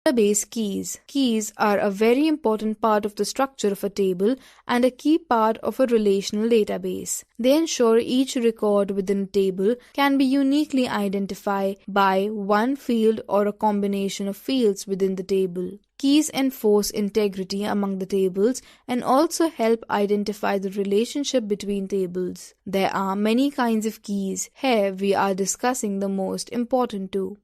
Database keys. Keys are a very important part of the structure of a table and a key part of a relational database. They ensure each record within a table can be uniquely identified by one field or a combination of fields within the table. Keys enforce integrity among the tables and also help identify the relationship between tables. There are many kinds of keys. Here we are discussing the most important two.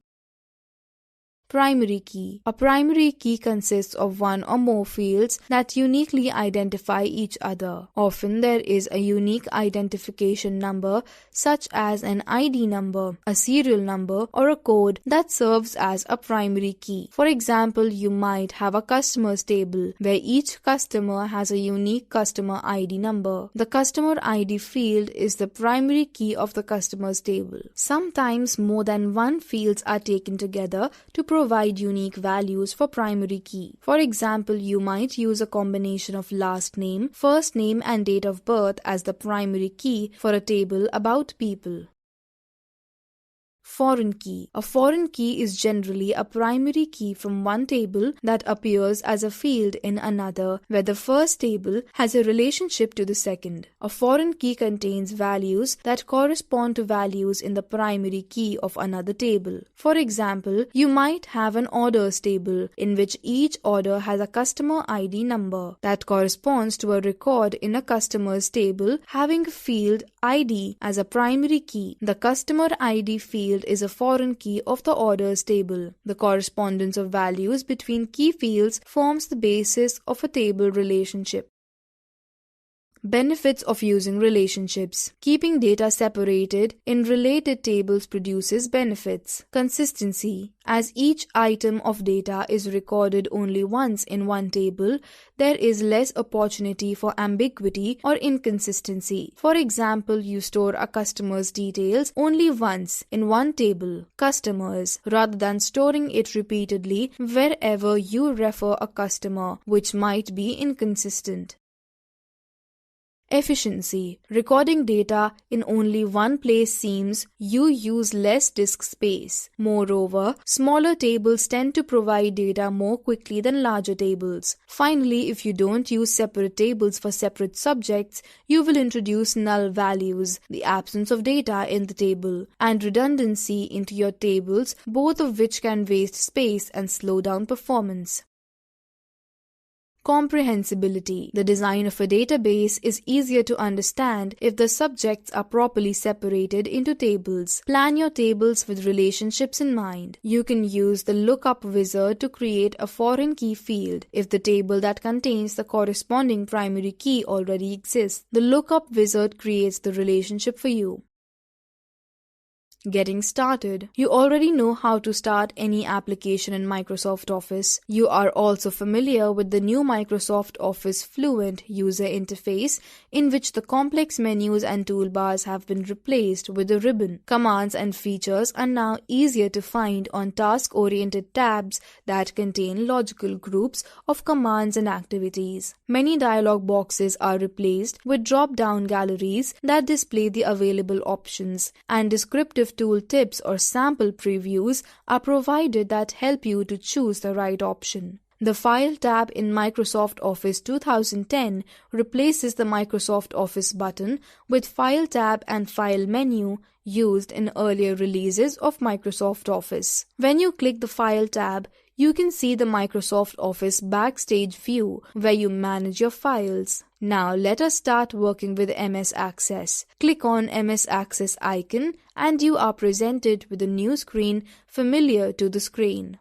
Primary key. A primary key consists of one or more fields that uniquely identify each other. Often there is a unique identification number such as an ID number, a serial number, or a code that serves as a primary key. For example, you might have a customers table where each customer has a unique customer ID number. The customer ID field is the primary key of the customers table. Sometimes more than one fields are taken together to provide unique values for primary key. For example, you might use a combination of last name, first name, and date of birth as the primary key for a table about people. Foreign key. A foreign key is generally a primary key from one table that appears as a field in another, where the first table has a relationship to the second. A foreign key contains values that correspond to values in the primary key of another table. For example, you might have an orders table in which each order has a customer ID number that corresponds to a record in a customers table having a field ID as a primary key. The customer ID field is a foreign key of the orders table. The correspondence of values between key fields forms the basis of a table relationship. Benefits of using relationships. Keeping data separated in related tables produces benefits. Consistency. As each item of data is recorded only once in one table, there is less opportunity for ambiguity or inconsistency. For example, you store a customer's details only once in one table, customers, rather than storing it repeatedly wherever you refer a customer, which might be inconsistent. Efficiency. Recording data in only one place seems you use less disk space. Moreover, smaller tables tend to provide data more quickly than larger tables. Finally, if you don't use separate tables for separate subjects, you will introduce null values, the absence of data in the table, and redundancy into your tables, both of which can waste space and slow down performance. Comprehensibility. The design of a database is easier to understand if the subjects are properly separated into tables. Plan your tables with relationships in mind. You can use the lookup wizard to create a foreign key field if the table that contains the corresponding primary key already exists. The lookup wizard creates the relationship for you. Getting started. You already know how to start any application in Microsoft Office. You are also familiar with the new Microsoft Office Fluent user interface, in which the complex menus and toolbars have been replaced with a ribbon. Commands and features are now easier to find on task-oriented tabs that contain logical groups of commands and activities. Many dialog boxes are replaced with drop-down galleries that display the available options, and descriptive tool tips or sample previews are provided that help you to choose the right option. The File tab in Microsoft Office 2010 replaces the Microsoft Office button with File tab and File menu used in earlier releases of Microsoft Office. When you click the File tab, you can see the Microsoft Office Backstage view where you manage your files. Now let us start working with MS Access. Click on MS Access icon and you are presented with a new screen familiar to the screen.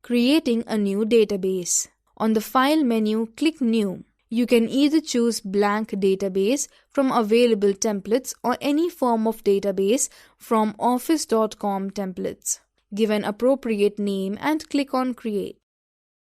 Creating a new database. On the File menu, click New. You can either choose blank database from available templates or any form of database from office.com templates. Give an appropriate name and click on Create.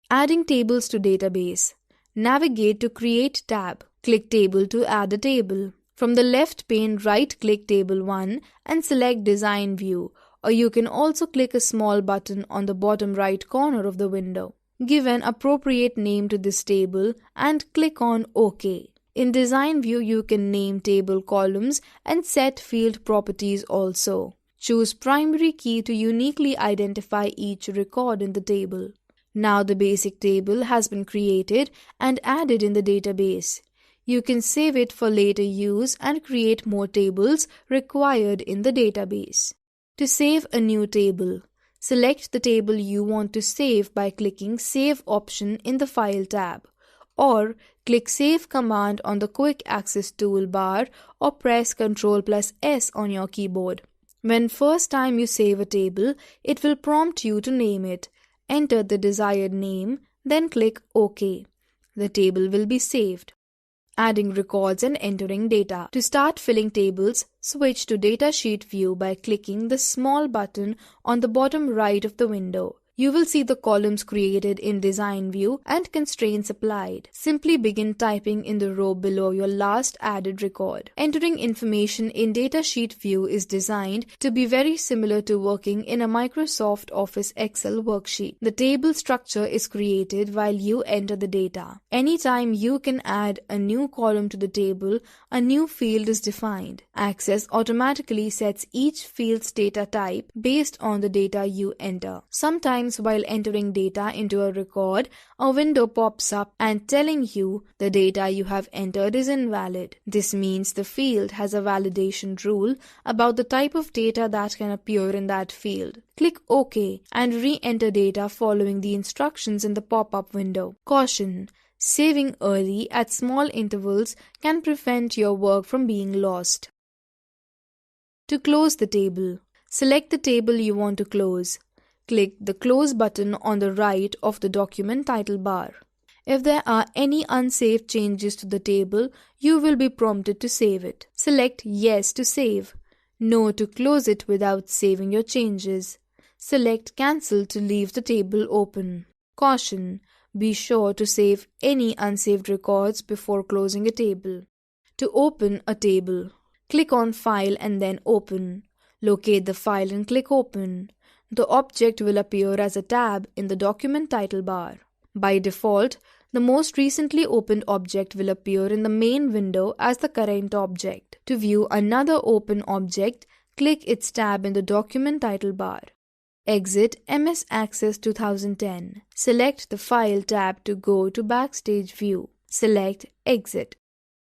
Adding tables to database. Navigate to Create tab. Click Table to add a table. From the left pane, right-click Table 1 and select Design View, or you can also click a small button on the bottom right corner of the window. Give an appropriate name to this table and click on OK. In Design View, you can name table columns and set field properties also. Choose primary key to uniquely identify each record in the table. Now the basic table has been created and added in the database. You can save it for later use and create more tables required in the database. To save a new table, select the table you want to save by clicking Save option in the File tab, or click Save command on the Quick Access toolbar or press Ctrl+S on your keyboard. When first time you save a table, it will prompt you to name it. Enter the desired name, then click OK. The table will be saved. Adding records and entering data. To start filling tables, switch to Datasheet view by clicking the small button on the bottom right of the window. You will see the columns created in Design View and constraints applied. Simply begin typing in the row below your last added record. Entering information in Datasheet view is designed to be very similar to working in a Microsoft Office Excel worksheet. The table structure is created while you enter the data. Anytime you can add a new column to the table, a new field is defined. Access automatically sets each field's data type based on the data you enter. Sometimes while entering data into a record, a window pops up and telling you the data you have entered is invalid. This means the field has a validation rule about the type of data that can appear in that field. Click OK and re-enter data following the instructions in the pop-up window. Caution: saving early at small intervals can prevent your work from being lost. To close the table, select the table you want to close. Click the Close button on the right of the document title bar. If there are any unsaved changes to the table, you will be prompted to save it. Select Yes to save, No to close it without saving your changes. Select Cancel to leave the table open. Caution: be sure to save any unsaved records before closing a table. To open a table, click on File and then Open. Locate the file and click Open. The object will appear as a tab in the document title bar. By default, the most recently opened object will appear in the main window as the current object. To view another open object, click its tab in the document title bar. Exit MS Access 2010. Select the File tab to go to Backstage View. Select Exit.